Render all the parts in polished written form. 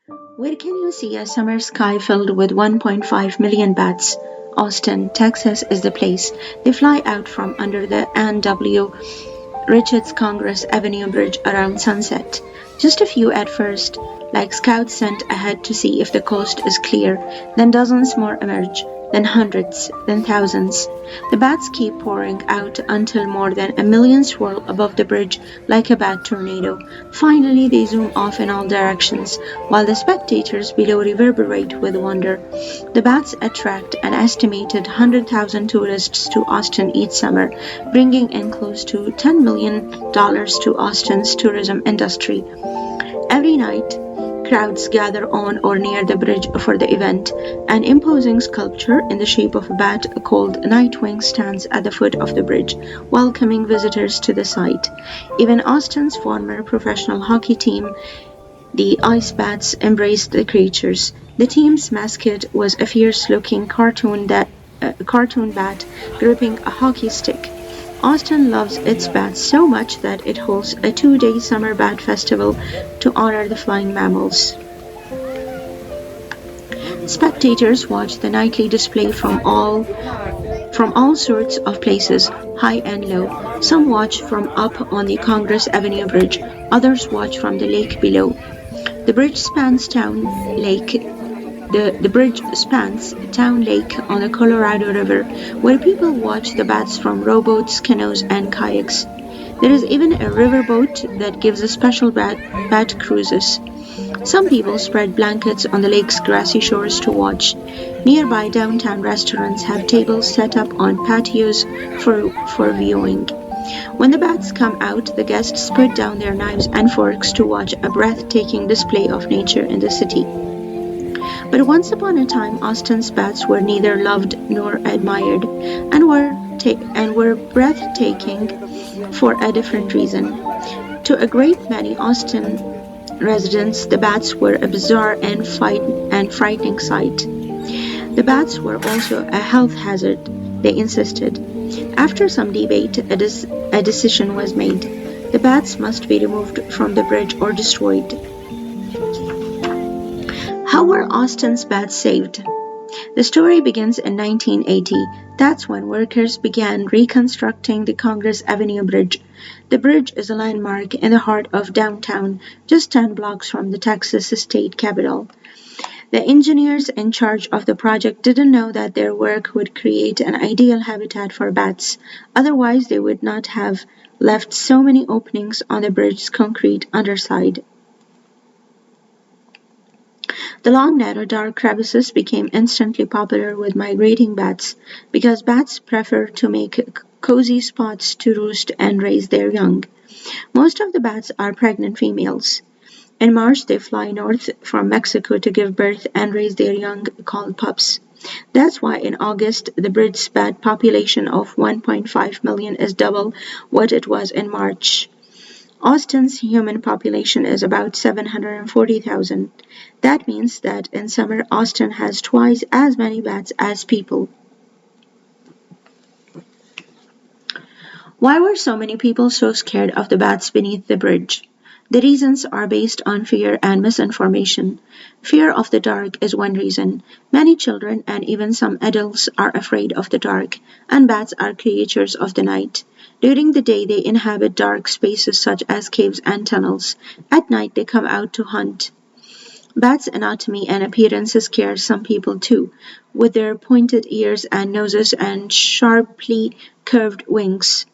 Where can you see a summer sky filled with 1.5 million bats? Austin, Texas is the place. They fly out from under the N.W. Richards Congress Avenue Bridge around sunset. Just a few at first, like scouts sent ahead to see if the coast is clear, then dozens more emerge, then hundreds, then thousands. The bats keep pouring out until more than a million swirl above the bridge like a bat tornado. Finally, they zoom off in all directions, while the spectators below reverberate with wonder. The bats attract an estimated 100,000 tourists to Austin each summer, bringing in close to $10 million to Austin's tourism industry. Every night, crowds gather on or near the bridge for the event. An imposing sculpture in the shape of a bat called Nightwing stands at the foot of the bridge, welcoming visitors to the site. Even Austin's former professional hockey team, the Ice Bats, embraced the creatures. The team's mascot was a fierce-looking cartoon bat gripping a hockey stick. Austin loves its bats so much that it holds a 2-day summer bat festival to honor the flying mammals. Spectators watch the nightly display from all sorts of places, high and low. Some watch from up on the Congress Avenue Bridge, others watch from the lake below. The bridge spans Town Lake. The bridge spans Town Lake on the Colorado River, where people watch the bats from rowboats, canoes, and kayaks. There is even a riverboat that gives a special bat cruises. Some people spread blankets on the lake's grassy shores to watch. Nearby downtown restaurants have tables set up on patios for viewing. When the bats come out, the guests put down their knives and forks to watch a breathtaking display of nature in the city. But once upon a time, Austin's bats were neither loved nor admired, and were breathtaking for a different reason. To a great many Austin residents, the bats were a bizarre and frightening sight. The bats were also a health hazard, they insisted. After some debate, a decision was made. The bats must be removed from the bridge or destroyed. How were Austin's bats saved? The story begins in 1980. That's when workers began reconstructing the Congress Avenue Bridge. The bridge is a landmark in the heart of downtown, just 10 blocks from the Texas state capitol. The engineers in charge of the project didn't know that their work would create an ideal habitat for bats. Otherwise, they would not have left so many openings on the bridge's concrete underside. The long, narrow, dark crevices became instantly popular with migrating bats because bats prefer to make cozy spots to roost and raise their young. Most of the bats are pregnant females. In March, they fly north from Mexico to give birth and raise their young called pups. That's why in August, the bridge's bat population of 1.5 million is double what it was in March. Austin's human population is about 740,000. That means that in summer, Austin has twice as many bats as people. Why were so many people so scared of the bats beneath the bridge? The reasons are based on fear and misinformation. Fear of the dark is one reason. Many children and even some adults are afraid of the dark, and bats are creatures of the night. During the day, they inhabit dark spaces such as caves and tunnels. At night, they come out to hunt. Bats' anatomy and appearance scare some people too, with their pointed ears and noses and sharply curved wings.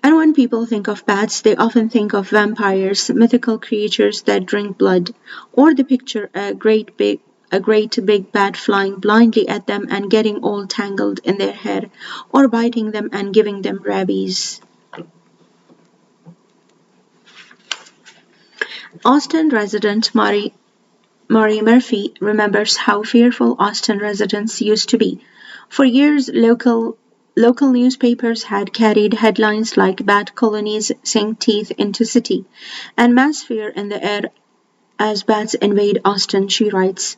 And when people think of bats, they often think of vampires, mythical creatures that drink blood, or they picture a great big bat flying blindly at them and getting all tangled in their hair, or biting them and giving them rabies. Austin resident Maury Murphy remembers how fearful Austin residents used to be. For years, local newspapers had carried headlines like "Bat colonies sink teeth into city" and "Mass fear in the air as bats invade Austin," she writes.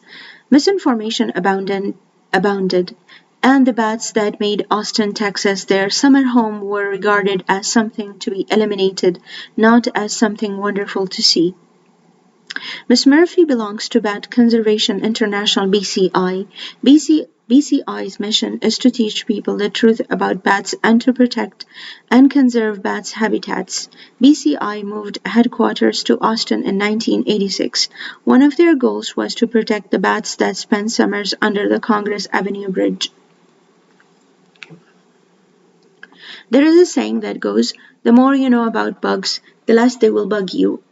Misinformation abounded, and the bats that made Austin, Texas, their summer home were regarded as something to be eliminated, not as something wonderful to see. Miss Murphy belongs to Bat Conservation International (BCI). BCI's mission is to teach people the truth about bats and to protect and conserve bats' habitats. BCI moved headquarters to Austin in 1986. One of their goals was to protect the bats that spend summers under the Congress Avenue Bridge. There is a saying that goes, "The more you know about bugs, the less they will bug you."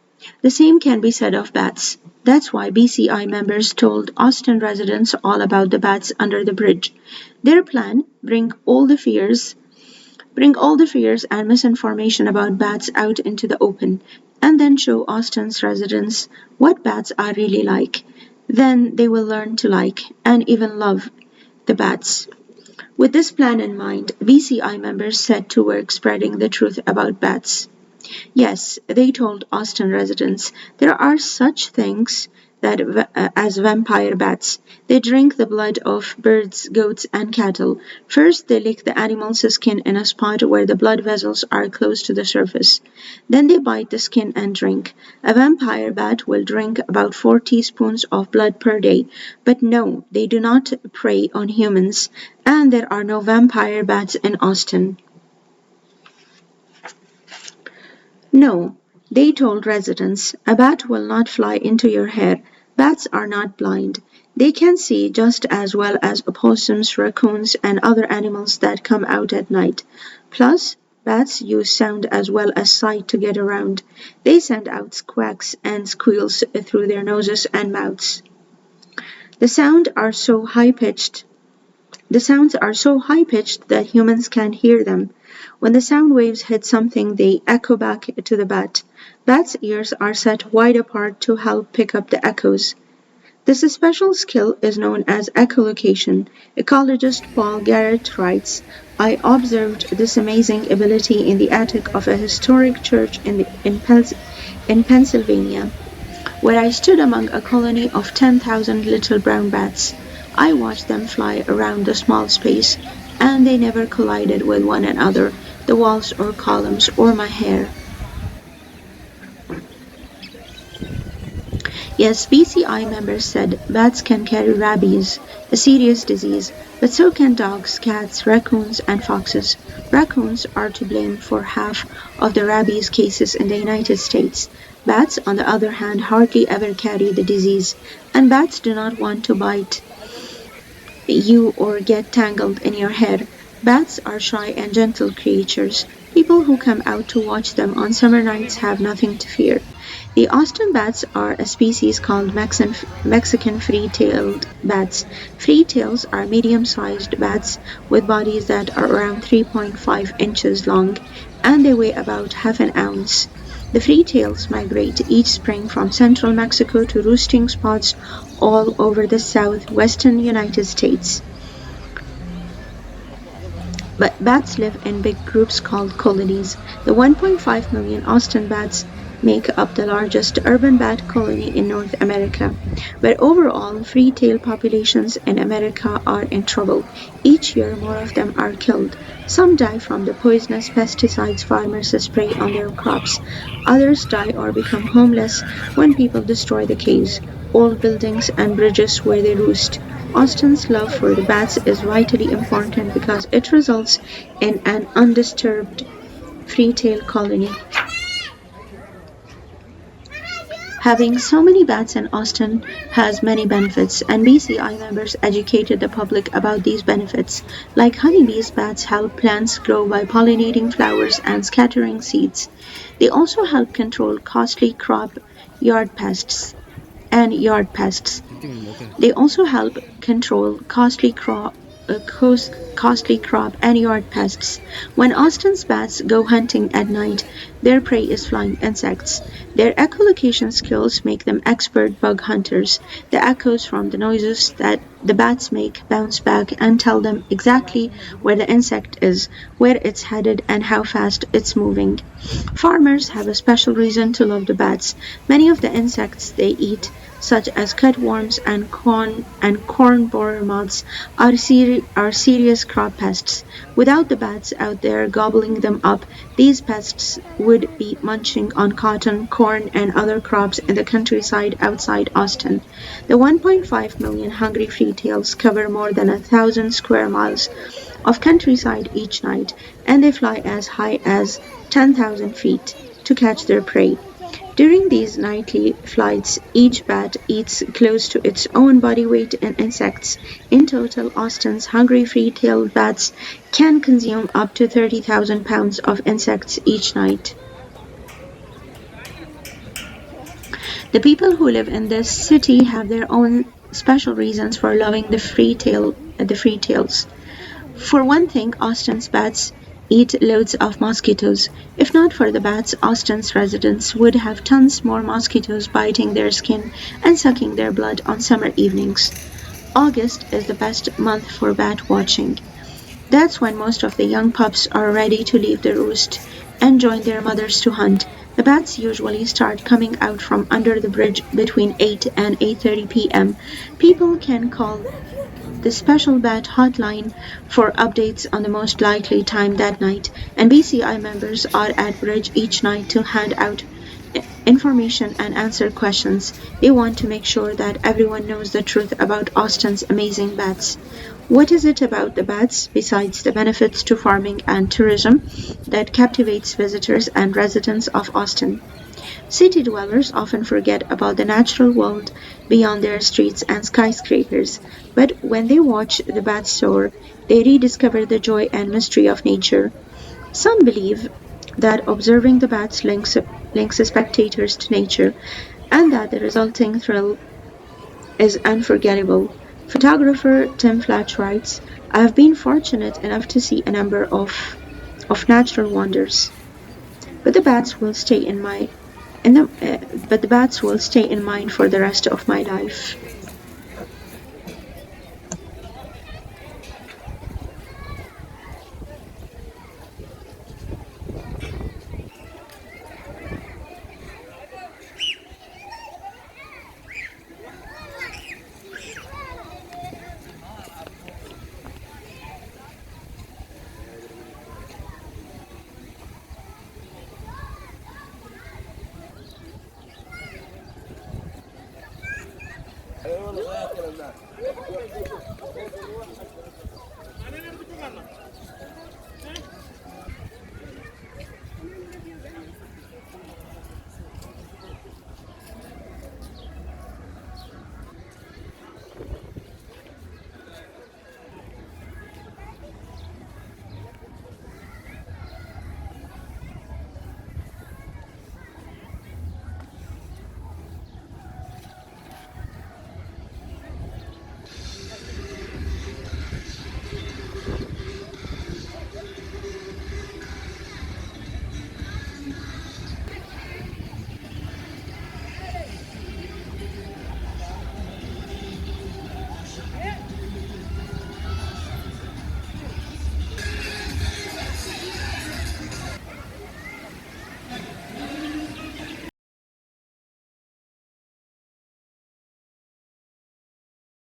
The same can be said of bats. That's why BCI members told Austin residents all about the bats under the bridge. Their plan, bring all the fears and misinformation about bats out into the open, and then show Austin's residents what bats are really like. Then they will learn to like, and even love, the bats. With this plan in mind, BCI members set to work spreading the truth about bats. Yes, they told Austin residents, there are such things as vampire bats. They drink the blood of birds, goats, and cattle. First, they lick the animal's skin in a spot where the blood vessels are close to the surface. Then they bite the skin and drink. A vampire bat will drink about 4 teaspoons of blood per day. But no, they do not prey on humans, and there are no vampire bats in Austin. No, they told residents, a bat will not fly into your hair. Bats are not blind. They can see just as well as opossums, raccoons, and other animals that come out at night. Plus, bats use sound as well as sight to get around. They send out quacks and squeals through their noses and mouths. The sounds are so high-pitched that humans can't hear them. When the sound waves hit something, they echo back to the bat. Bats' ears are set wide apart to help pick up the echoes. This special skill is known as echolocation. Ecologist Paul Garrett writes, I observed this amazing ability in the attic of a historic church in Pennsylvania, where I stood among a colony of 10,000 little brown bats. I watched them fly around the small space, and they never collided with one another, the walls or columns or my hair. Yes, BCI members said bats can carry rabies, a serious disease, but so can dogs, cats, raccoons, and foxes. Raccoons are to blame for half of the rabies cases in the United States. Bats, on the other hand, hardly ever carry the disease, and bats do not want to bite you or get tangled in your hair. Bats are shy and gentle creatures. People who come out to watch them on summer nights have nothing to fear. The Austin bats are a species called Mexican free-tailed bats. Free-tails are medium-sized bats with bodies that are around 3.5 inches long, and they weigh about half an ounce. The free-tails migrate each spring from central Mexico to roosting spots all over the southwestern United States. But bats live in big groups called colonies. The 1.5 million Austin bats make up the largest urban bat colony in North America. But overall, free-tail populations in America are in trouble. Each year, more of them are killed. Some die from the poisonous pesticides farmers spray on their crops. Others die or become homeless when people destroy the caves, old buildings, and bridges where they roost. Austin's love for the bats is vitally important because it results in an undisturbed free-tail colony. Having so many bats in Austin has many benefits, and BCI members educated the public about these benefits. Like honeybees, bats help plants grow by pollinating flowers and scattering seeds. They also help control costly yard pests. They also help control costly crop and yard pests. When Austin's bats go hunting at night, their prey is flying insects. Their echolocation skills make them expert bug hunters. The echoes from the noises that the bats make bounce back and tell them exactly where the insect is, where it's headed, and how fast it's moving. Farmers have a special reason to love the bats. Many of the insects they eat, such as cutworms and corn borer moths, are serious crop pests. Without the bats out there gobbling them up, these pests would be munching on cotton, corn, and other crops in the countryside outside Austin. The 1.5 million hungry freetails cover more than 1,000 square miles of countryside each night, and they fly as high as 10,000 feet to catch their prey. During these nightly flights, each bat eats close to its own body weight in insects. In total, Austin's hungry free-tailed bats can consume up to 30,000 pounds of insects each night. The people who live in this city have their own special reasons for loving the free tails. For one thing, Austin's bats eat loads of mosquitoes. If not for the bats, Austin's residents would have tons more mosquitoes biting their skin and sucking their blood on summer evenings. August is the best month for bat watching. That's when most of the young pups are ready to leave the roost and join their mothers to hunt. The bats usually start coming out from under the bridge between 8 and 8:30 p.m. People can call the special bat hotline for updates on the most likely time that night, and BCI members are at bridge each night to hand out information and answer questions. They want to make sure that everyone knows the truth about Austin's amazing bats. What is it about the bats, besides the benefits to farming and tourism, that captivates visitors and residents of Austin? City dwellers often forget about the natural world beyond their streets and skyscrapers, but when they watch the bats soar, they rediscover the joy and mystery of nature. Some believe that observing the bats links spectators to nature, and that the resulting thrill is unforgettable. Photographer Tim Flatch writes, I have been fortunate enough to see a number of natural wonders, but the bats will stay in my in the, but the bats will stay in mind for the rest of my life.